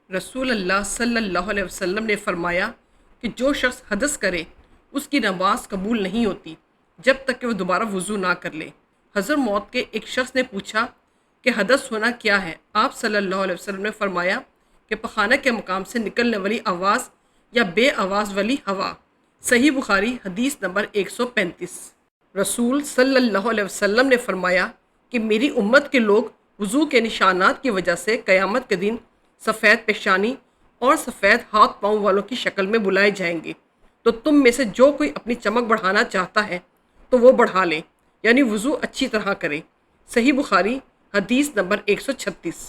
رسول اللہ صلی اللہ علیہ وسلم نے فرمایا کہ جو شخص حدث کرے اس کی نماز قبول نہیں ہوتی جب تک کہ وہ دوبارہ وضو نہ کر لے۔ حضرت موت کے ایک شخص نے پوچھا کہ حدث ہونا کیا ہے؟ آپ صلی اللہ علیہ وسلم نے فرمایا کہ پخانہ کے مقام سے نکلنے والی آواز یا بے آواز والی ہوا۔ صحیح بخاری حدیث نمبر 135۔ رسول صلی اللہ علیہ وسلم نے فرمایا کہ میری امت کے لوگ وضو کے نشانات کی وجہ سے قیامت کے دن سفید پیشانی اور سفید ہاتھ پاؤں والوں کی شکل میں بلائے جائیں گے، تو تم میں سے جو کوئی اپنی چمک بڑھانا چاہتا ہے تو وہ بڑھا لے، یعنی وضو اچھی طرح کرے۔ صحیح بخاری حدیث نمبر 136۔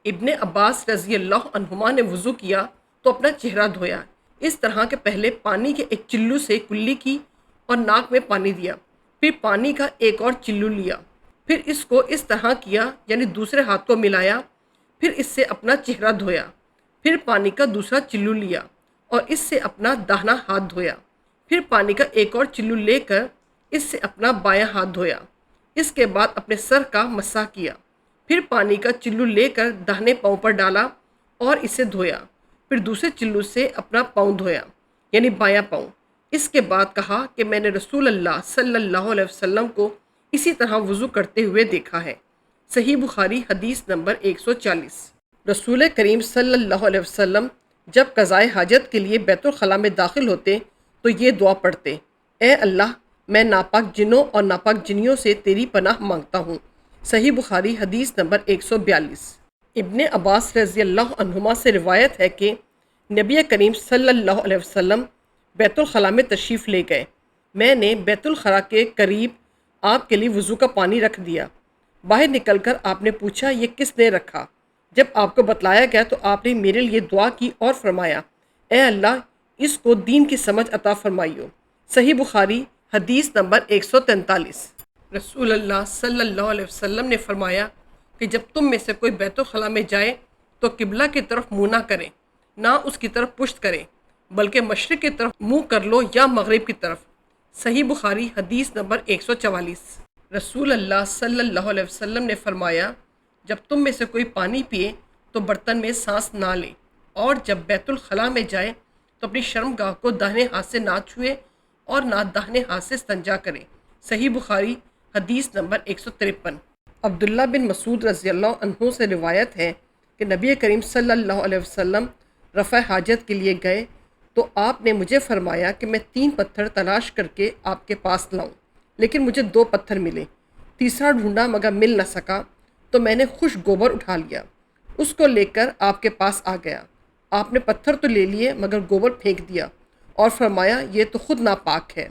ابن عباس رضی اللہ عنہما نے وضو کیا تو اپنا چہرہ دھویا، اس طرح کہ پہلے پانی کے ایک چلو سے کلی کی اور ناک میں پانی دیا، پھر پانی کا ایک اور چلو لیا، پھر اس کو اس طرح کیا، یعنی دوسرے ہاتھ کو ملایا، پھر اس سے اپنا چہرہ دھویا، پھر پانی کا دوسرا چلو لیا اور اس سے اپنا داہنا ہاتھ دھویا، پھر پانی کا ایک اور چلو لے کر اس سے اپنا بایاں ہاتھ دھویا، اس کے بعد اپنے سر کا مسح کیا، پھر پانی کا چلو لے کر داہنے پاؤں پر ڈالا اور اسے دھویا، پھر دوسرے چلو سے اپنا پاؤں دھویا، یعنی بایاں پاؤں۔ اس کے بعد کہا کہ میں نے رسول اللہ صلی اللہ علیہ وسلم کو اسی طرح وضو کرتے ہوئے دیکھا ہے۔ صحیح بخاری حدیث نمبر 140۔ رسول کریم صلی اللہ علیہ وسلم جب قضائے حاجت کے لیے بیت الخلاء میں داخل ہوتے تو یہ دعا پڑھتے: اے اللہ، میں ناپاک جنوں اور ناپاک جنیوں سے تیری پناہ مانگتا ہوں۔ صحیح بخاری حدیث نمبر 142۔ ابن عباس رضی اللہ عنہما سے روایت ہے کہ نبی کریم صلی اللہ علیہ وسلم بیت الخلاء میں تشریف لے گئے۔ میں نے بیت الخلاء کے قریب آپ کے لیے وضو کا پانی رکھ دیا۔ باہر نکل کر آپ نے پوچھا یہ کس نے رکھا؟ جب آپ کو بتلایا گیا تو آپ نے میرے لیے دعا کی اور فرمایا: اے اللہ، اس کو دین کی سمجھ عطا فرمائیو۔ صحیح بخاری حدیث نمبر 143۔ رسول اللہ صلی اللہ علیہ وسلم نے فرمایا کہ جب تم میں سے کوئی بیت الخلاء میں جائے تو قبلہ کی طرف منہ نہ کرے، نہ اس کی طرف پشت کرے، بلکہ مشرق کی طرف منہ کر لو یا مغرب کی طرف۔ صحیح بخاری حدیث نمبر 144۔ رسول اللہ صلی اللہ علیہ وسلم نے فرمایا جب تم میں سے کوئی پانی پیے تو برتن میں سانس نہ لے، اور جب بیت الخلاء میں جائے تو اپنی شرمگاہ کو داہنے ہاتھ سے نہ چھوئے اور نہ داہنے ہاتھ سے استنجا کرے۔ صحیح بخاری حدیث نمبر 153۔ عبداللہ بن مسعود رضی اللہ عنہ سے روایت ہے کہ نبی کریم صلی اللہ علیہ وسلم رفع حاجت کے لیے گئے تو آپ نے مجھے فرمایا کہ میں 3 پتھر تلاش کر کے آپ کے پاس لاؤں، لیکن مجھے 2 پتھر ملے، تیسرا ڈھونڈا مگر مل نہ سکا، تو میں نے خشک گوبر اٹھا لیا، اس کو لے کر آپ کے پاس آ گیا۔ آپ نے پتھر تو لے لیے مگر گوبر پھینک دیا اور فرمایا یہ تو خود ناپاک ہے۔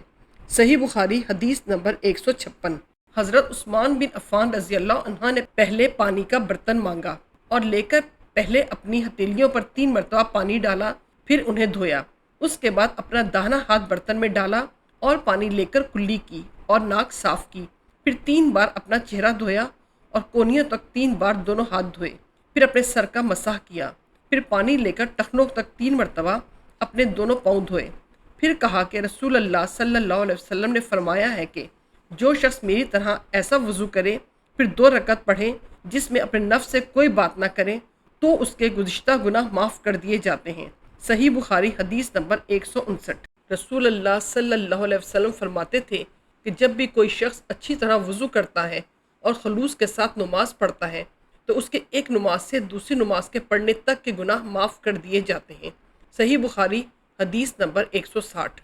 صحیح بخاری حدیث نمبر 156۔ حضرت عثمان بن عفان رضی اللہ عنہ نے پہلے پانی کا برتن مانگا اور لے کر پہلے اپنی ہتھیلیوں پر 3 مرتبہ پانی ڈالا، پھر انہیں دھویا، اس کے بعد اپنا داہنا ہاتھ برتن میں ڈالا اور پانی لے کر کلی کی اور ناک صاف کی، پھر 3 بار اپنا چہرہ دھویا اور کونیوں تک 3 بار دونوں ہاتھ دھوئے، پھر اپنے سر کا مسح کیا، پھر پانی لے کر ٹخنوں تک 3 مرتبہ اپنے دونوں پاؤں دھوئے، پھر کہا کہ رسول اللہ صلی اللہ علیہ وسلم نے فرمایا ہے کہ جو شخص میری طرح ایسا وضو کرے پھر 2 رکعت پڑھے جس میں اپنے نفس سے کوئی بات نہ کرے تو اس کے گزشتہ گناہ معاف کر دیے جاتے ہیں۔ صحیح بخاری حدیث نمبر 159۔ رسول اللہ صلی اللہ علیہ وسلم فرماتے تھے کہ جب بھی کوئی شخص اچھی طرح وضو کرتا ہے اور خلوص کے ساتھ نماز پڑھتا ہے تو اس کے ایک نماز سے دوسری نماز کے پڑھنے تک کے گناہ معاف کر دیے جاتے ہیں۔ صحیح بخاری حدیث نمبر 160۔